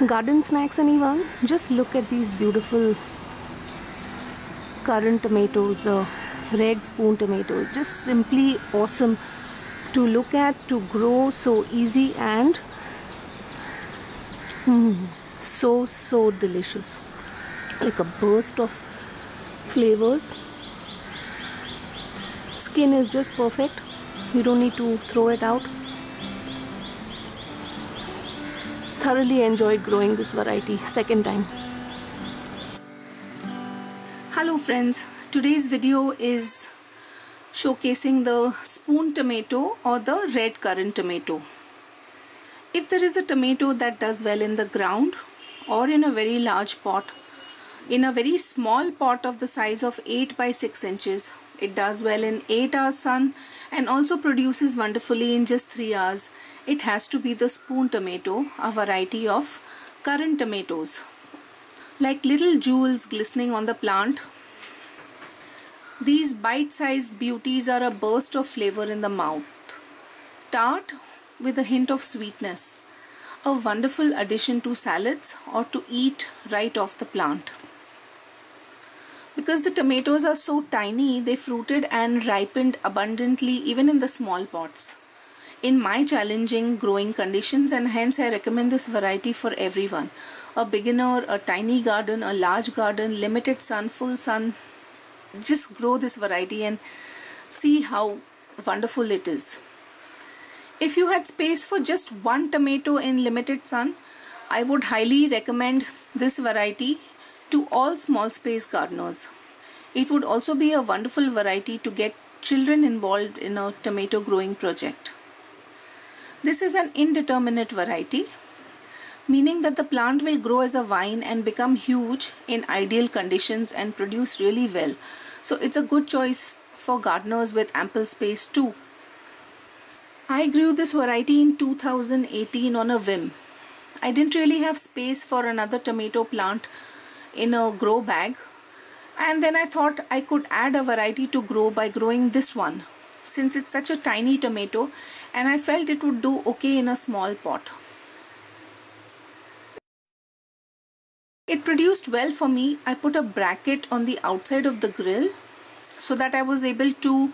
garden snacks. Anyone? Just look at these beautiful currant tomatoes, the red spoon tomatoes. Just simply awesome to look at, to grow, so easy and so delicious. Like a burst of flavors. Skin is just perfect. You don't need to throw it out. Thoroughly enjoyed growing this variety second time. Hello friends, today's video is showcasing the spoon tomato or the red currant tomato. If there is a tomato that does well in the ground or in a very large pot, in a very small pot of the size of 8 by 6 inches, it does well in 8 hours sun and also produces wonderfully in just 3 hours. It has to be the spoon tomato, a variety of currant tomatoes. Like little jewels glistening on the plant, these bite-sized beauties are a burst of flavor in the mouth. Tart with a hint of sweetness. A wonderful addition to salads or to eat right off the plant. Because the tomatoes are so tiny, they fruited and ripened abundantly even in the small pots. In my challenging growing conditions, and hence I recommend this variety for everyone. A beginner, a tiny garden, a large garden, limited sun, full sun. Just grow this variety and see how wonderful it is. If you had space for just one tomato in limited sun, I would highly recommend this variety to all small space gardeners. It would also be a wonderful variety to get children involved in a tomato growing project. This is an indeterminate variety, meaning that the plant will grow as a vine and become huge in ideal conditions and produce really well. So it's a good choice for gardeners with ample space too. I grew this variety in 2018 on a whim. I didn't really have space for another tomato plant in a grow bag, and then I thought I could add a variety to grow by growing this one, since it's such a tiny tomato and I felt it would do okay in a small pot. It produced well for me. I put a bracket on the outside of the grill so that I was able to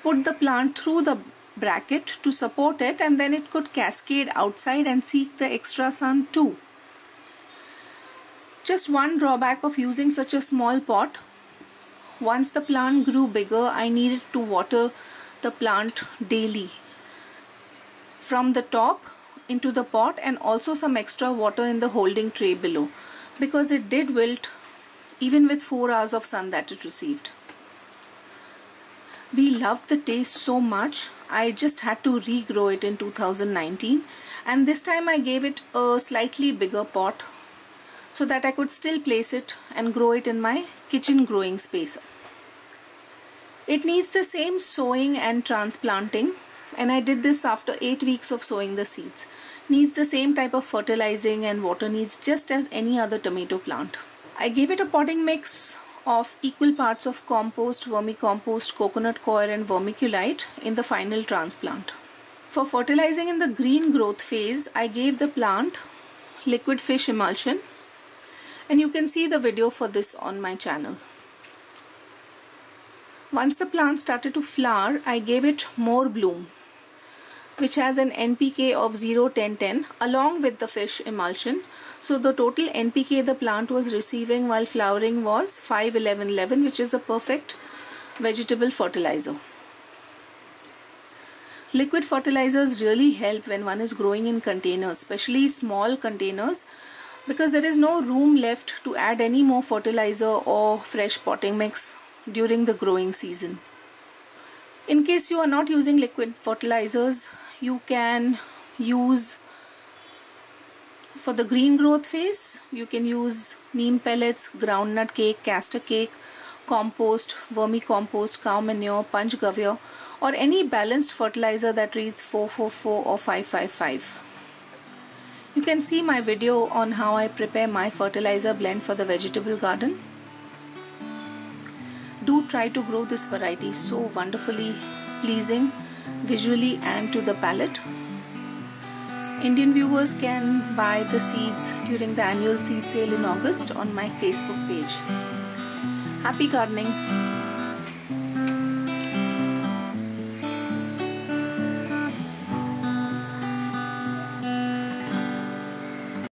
put the plant through the bracket to support it, and then it could cascade outside and seek the extra sun too. Just one drawback of using such a small pot: once the plant grew bigger, I needed to water the plant daily from the top into the pot, and also some extra water in the holding tray below, because it did wilt even with 4 hours of sun that it received. We loved the taste so much, I just had to regrow it in 2019, and this time I gave it a slightly bigger pot so that I could still place it and grow it in my kitchen growing space. It needs the same sowing and transplanting, and I did this after 8 weeks of sowing the seeds. Needs the same type of fertilizing and water needs just as any other tomato plant. I gave it a potting mix of equal parts of compost, vermicompost, coconut coir and vermiculite in the final transplant. For fertilizing in the green growth phase, I gave the plant liquid fish emulsion, and you can see the video for this on my channel. Once the plant started to flower, I gave it more bloom, which has an NPK of 0-10-10 along with the fish emulsion. So the total NPK the plant was receiving while flowering was 5-11-11, which is a perfect vegetable fertilizer. Liquid fertilizers really help when one is growing in containers, especially small containers, because there is no room left to add any more fertilizer or fresh potting mix during the growing season. In case you are not using liquid fertilizers, you can use, for the green growth phase, you can use neem pellets, groundnut cake, castor cake, compost, vermicompost, cow manure, panchgavya, or any balanced fertilizer that reads 4-4-4 or 5-5-5. You can see my video on how I prepare my fertilizer blend for the vegetable garden. Do try to grow this variety, so wonderfully pleasing visually and to the palate. Indian viewers can buy the seeds during the annual seed sale in August on my Facebook page. Happy gardening!